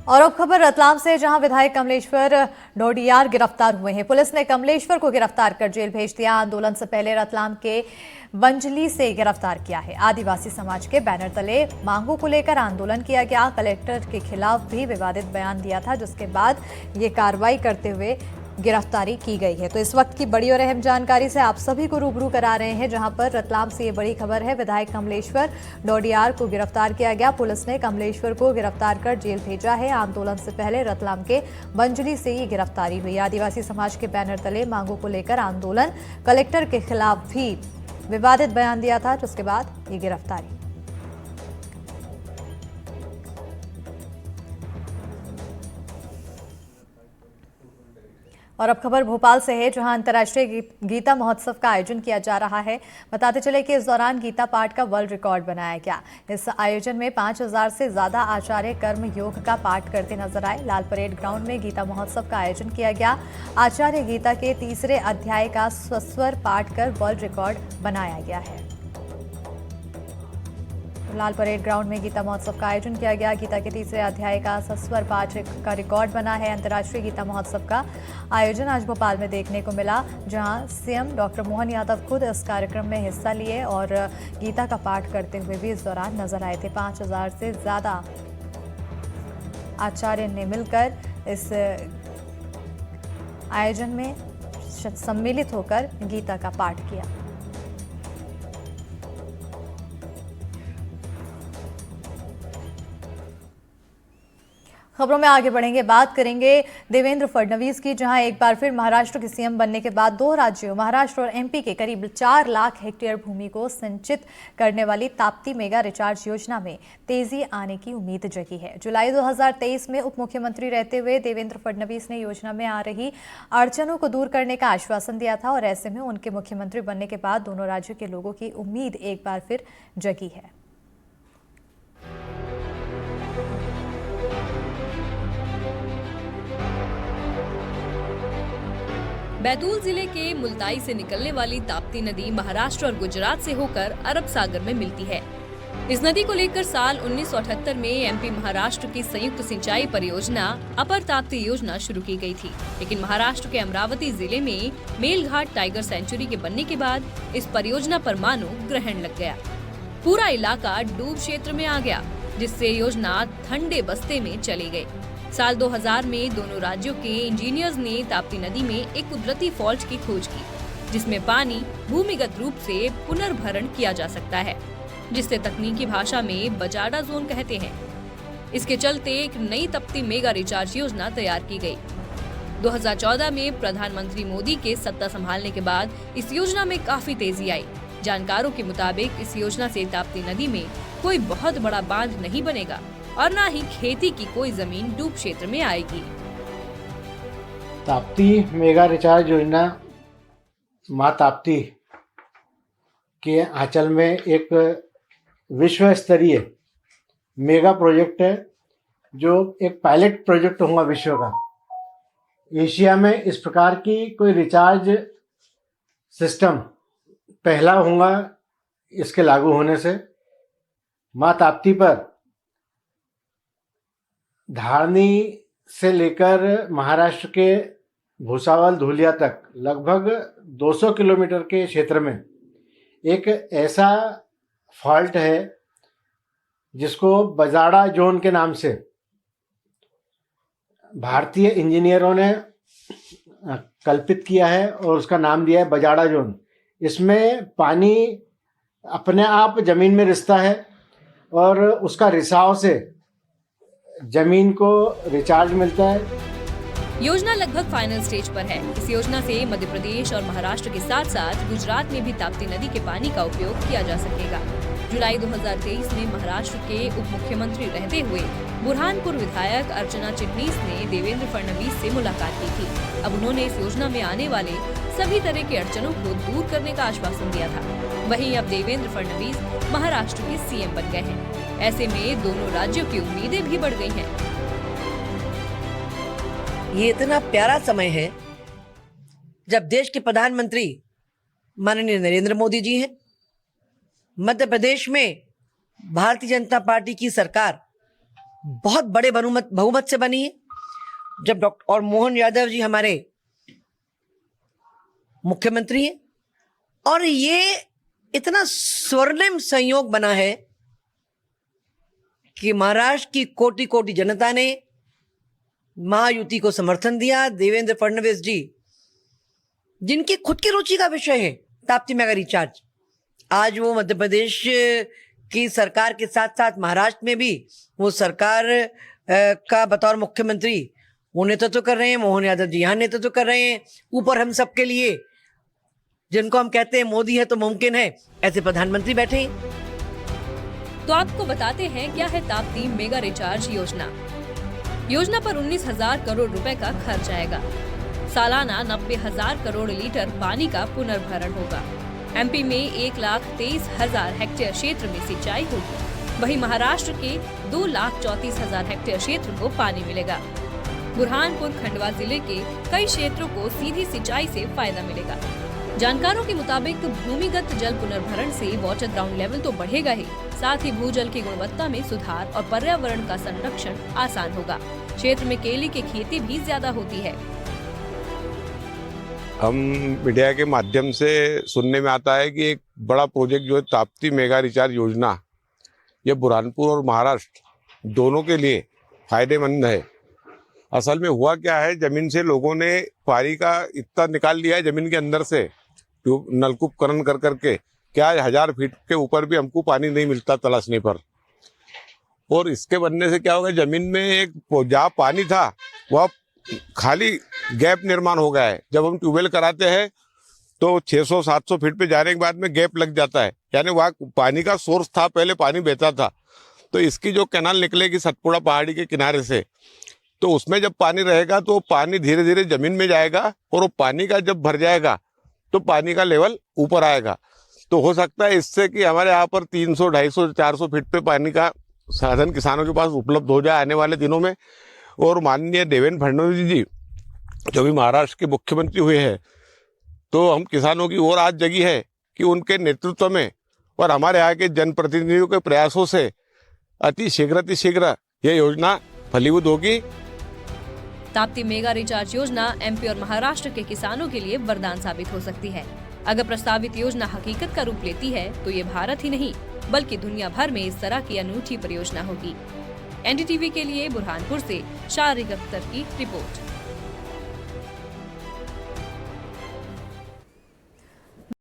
और अब खबर रतलाम से, जहां विधायक कमलेश्वर डोडियार गिरफ्तार हुए हैं। पुलिस ने कमलेश्वर को गिरफ्तार कर जेल भेज दिया। आंदोलन से पहले रतलाम के वंजली से गिरफ्तार किया है। आदिवासी समाज के बैनर तले मांगों को लेकर आंदोलन किया गया। कलेक्टर के खिलाफ भी विवादित बयान दिया था, जिसके बाद ये कार्रवाई करते हुए गिरफ्तारी की गई है। तो इस वक्त की बड़ी और अहम जानकारी से आप सभी को रूबरू करा रहे हैं, जहां पर रतलाम से ये बड़ी खबर है। विधायक कमलेश्वर डोडियार को गिरफ्तार किया गया। पुलिस ने कमलेश्वर को गिरफ्तार कर जेल भेजा है। आंदोलन से पहले रतलाम के वंजली से ये गिरफ्तारी हुई। आदिवासी समाज के बैनर तले मांगों को लेकर आंदोलन, कलेक्टर के खिलाफ भी विवादित बयान दिया था, जिसके बाद ये गिरफ्तारी। और अब खबर भोपाल से है, जहां अंतर्राष्ट्रीय गीता महोत्सव का आयोजन किया जा रहा है। बताते चले कि इस दौरान गीता पाठ का वर्ल्ड रिकॉर्ड बनाया गया। इस आयोजन में 5000 से ज्यादा आचार्य कर्म योग का पाठ करते नजर आए। लाल परेड ग्राउंड में गीता महोत्सव का आयोजन किया गया। आचार्य गीता के 3रे अध्याय का सस्वर पाठ कर वर्ल्ड रिकॉर्ड बनाया गया है। लाल परेड ग्राउंड में गीता महोत्सव का आयोजन किया गया। गीता के 3रे अध्याय का सस्वर पाठ का रिकॉर्ड बना है। अंतर्राष्ट्रीय गीता महोत्सव का आयोजन आज भोपाल में देखने को मिला, जहां सीएम डॉक्टर मोहन यादव खुद इस कार्यक्रम में हिस्सा लिए और गीता का पाठ करते हुए भी इस दौरान नजर आए थे। 5000 से ज्यादा आचार्य ने मिलकर इस आयोजन में सम्मिलित होकर गीता का पाठ किया। खबरों में आगे बढ़ेंगे, बात करेंगे देवेंद्र फडणवीस की, जहां एक बार फिर महाराष्ट्र के सीएम बनने के बाद 2 राज्यों महाराष्ट्र और एमपी के करीब 4 लाख हेक्टेयर भूमि को सिंचित करने वाली ताप्ती मेगा रिचार्ज योजना में तेजी आने की उम्मीद जगी है। जुलाई 2023 में उप मुख्यमंत्री रहते हुए देवेंद्र फडणवीस ने योजना में आ रही अड़चनों को दूर करने का आश्वासन दिया था और ऐसे में उनके मुख्यमंत्री बनने के बाद दोनों राज्यों के लोगों की उम्मीद एक बार फिर जगी है। बैतूल जिले के मुल्ताई से निकलने वाली ताप्ती नदी महाराष्ट्र और गुजरात से होकर अरब सागर में मिलती है। इस नदी को लेकर साल 1978 में एमपी महाराष्ट्र की संयुक्त सिंचाई परियोजना अपर ताप्ती योजना शुरू की गई थी, लेकिन महाराष्ट्र के अमरावती जिले में मेलघाट टाइगर सेंचुरी के बनने के बाद इस परियोजना पर मानो ग्रहण लग गया। पूरा इलाका डूब क्षेत्र में आ गया, जिससे योजना ठंडे बस्ते में चली गई। साल 2000 में दोनों राज्यों के इंजीनियर्स ने ताप्ती नदी में एक कुदरती फॉल्ट की खोज की, जिसमें पानी भूमिगत रूप से पुनर्भरण किया जा सकता है, जिसे तकनीकी भाषा में बजाड़ा जोन कहते हैं। इसके चलते एक नई ताप्ती मेगा रिचार्ज योजना तैयार की गई। 2014 में प्रधानमंत्री मोदी के सत्ता संभालने के बाद इस योजना में काफी तेजी आई। जानकारों के मुताबिक इस योजना से ताप्ती नदी में कोई बहुत बड़ा बांध नहीं बनेगा और न ही खेती की कोई जमीन डूब क्षेत्र में आएगी। ताप्ती मेगा रिचार्ज योजना माँ ताप्ती के आंचल में एक विश्व स्तरीय मेगा प्रोजेक्ट है, जो एक पायलट प्रोजेक्ट होगा विश्व का। एशिया में इस प्रकार की कोई रिचार्ज सिस्टम पहला होगा इसके लागू होने से। माँ ताप्ती पर धारनी से लेकर महाराष्ट्र के भुसावल धुलिया तक लगभग 200 किलोमीटर के क्षेत्र में एक ऐसा फॉल्ट है जिसको बजाड़ा जोन के नाम से भारतीय इंजीनियरों ने कल्पित किया है और उसका नाम दिया है बजाड़ा जोन। इसमें पानी अपने आप जमीन में रिसता है और उसका रिसाव से जमीन को रिचार्ज मिलता है। योजना लगभग फाइनल स्टेज पर है। इस योजना से मध्य प्रदेश और महाराष्ट्र के साथ साथ गुजरात में भी ताप्ती नदी के पानी का उपयोग किया जा सकेगा। जुलाई 2023 में महाराष्ट्र के उप मुख्यमंत्री रहते हुए बुरहानपुर विधायक अर्चना चिटनीस ने देवेंद्र फडणवीस से मुलाकात की थी। अब उन्होंने इस योजना में आने वाले सभी तरह के अड़चनों को दूर करने का आश्वासन दिया था। वहीं अब देवेंद्र फडणवीस महाराष्ट्र के सीएम बन गए हैं। ऐसे में दोनों राज्यों की उम्मीदें भी बढ़ गई हैं। ये इतना प्यारा समय है जब देश के प्रधानमंत्री माननीय नरेंद्र मोदी जी हैं। मध्य प्रदेश में भारतीय जनता पार्टी की सरकार बहुत बड़े बहुमत से बनी है। जब डॉक्टर और मोहन यादव जी हमारे मुख्यमंत्री हैं, और ये इतना स्वर्णिम संयोग बना है कि महाराष्ट्र की कोटि कोटि जनता ने महायुति को समर्थन दिया। देवेंद्र फडणवीस जी, जिनकी खुद की रुचि का विषय है ताप्ती मेगा रिचार्ज, आज वो मध्य प्रदेश की सरकार के साथ साथ महाराष्ट्र में भी वो सरकार का बतौर मुख्यमंत्री वो नेतृत्व कर रहे हैं। मोहन यादव जी यहाँ नेतृत्व कर रहे हैं। ऊपर हम सबके लिए, जिनको हम कहते हैं मोदी है तो मुमकिन है, ऐसे प्रधानमंत्री बैठे हैं। तो आपको बताते हैं क्या है ताप्ती मेगा रिचार्ज योजना। योजना पर 19,000 करोड़ रुपए का खर्च आएगा। सालाना 90,000 करोड़ लीटर पानी का पुनर्भरण होगा। एमपी में 1,23,000 हेक्टेयर क्षेत्र में सिंचाई होगी। वहीं महाराष्ट्र के 2,34,000 हेक्टेयर क्षेत्र को पानी मिलेगा। बुरहानपुर खंडवा जिले के कई क्षेत्रों को सीधी सिंचाई से फायदा मिलेगा। जानकारों के मुताबिक भूमिगत जल पुनर्भरण से वाटर ग्राउंड लेवल तो बढ़ेगा ही, साथ ही भूजल की गुणवत्ता में सुधार और पर्यावरण का संरक्षण आसान होगा। क्षेत्र में केले की खेती भी ज्यादा होती है। हम मीडिया के माध्यम से सुनने में आता है कि एक बड़ा प्रोजेक्ट जो है ताप्ती मेगा रिचार्ज योजना, ये बुरहानपुर और महाराष्ट्र दोनों के लिए फायदेमंद है। असल में हुआ क्या है, जमीन से लोगों ने पानी का इतना निकाल लिया है जमीन के अंदर से, नलकूपकरण कर करके, क्या 1000 फीट के ऊपर भी हमको पानी नहीं मिलता तलाशने पर। और इसके बनने से क्या होगा, जमीन में एक जहाँ पानी था वह खाली गैप निर्माण हो गया है। जब हम ट्यूबवेल कराते हैं तो 600-700 फीट पे जाने के बाद में गैप लग जाता है, यानी वहाँ पानी का सोर्स था, पहले पानी बहता था। तो इसकी जो कैनाल निकलेगी सतपुड़ा पहाड़ी के किनारे से, तो उसमें जब पानी रहेगा तो पानी धीरे धीरे जमीन में जाएगा, और वो पानी का जब भर जाएगा तो पानी का लेवल ऊपर आएगा। तो हो सकता है इससे कि हमारे यहाँ पर 300, 250, 400 फीट पे पानी का साधन किसानों के पास उपलब्ध हो जाए आने वाले दिनों में। और माननीय देवेंद्र फडणवीस जी जो भी महाराष्ट्र के मुख्यमंत्री हुए हैं, तो हम किसानों की ओर आज जगी है कि उनके नेतृत्व में और हमारे यहाँ के जनप्रतिनिधियों के प्रयासों से अति शीघ्र यह योजना फलीभूत होगी। ताप्ती मेगा रिचार्ज योजना एमपी और महाराष्ट्र के किसानों के लिए वरदान साबित हो सकती है। अगर प्रस्तावित योजना हकीकत का रूप लेती है तो ये भारत ही नहीं बल्कि दुनिया भर में इस तरह की अनूठी परियोजना होगी। एनडीटीवी के लिए बुरहानपुर से शारिक अख्तर की रिपोर्ट।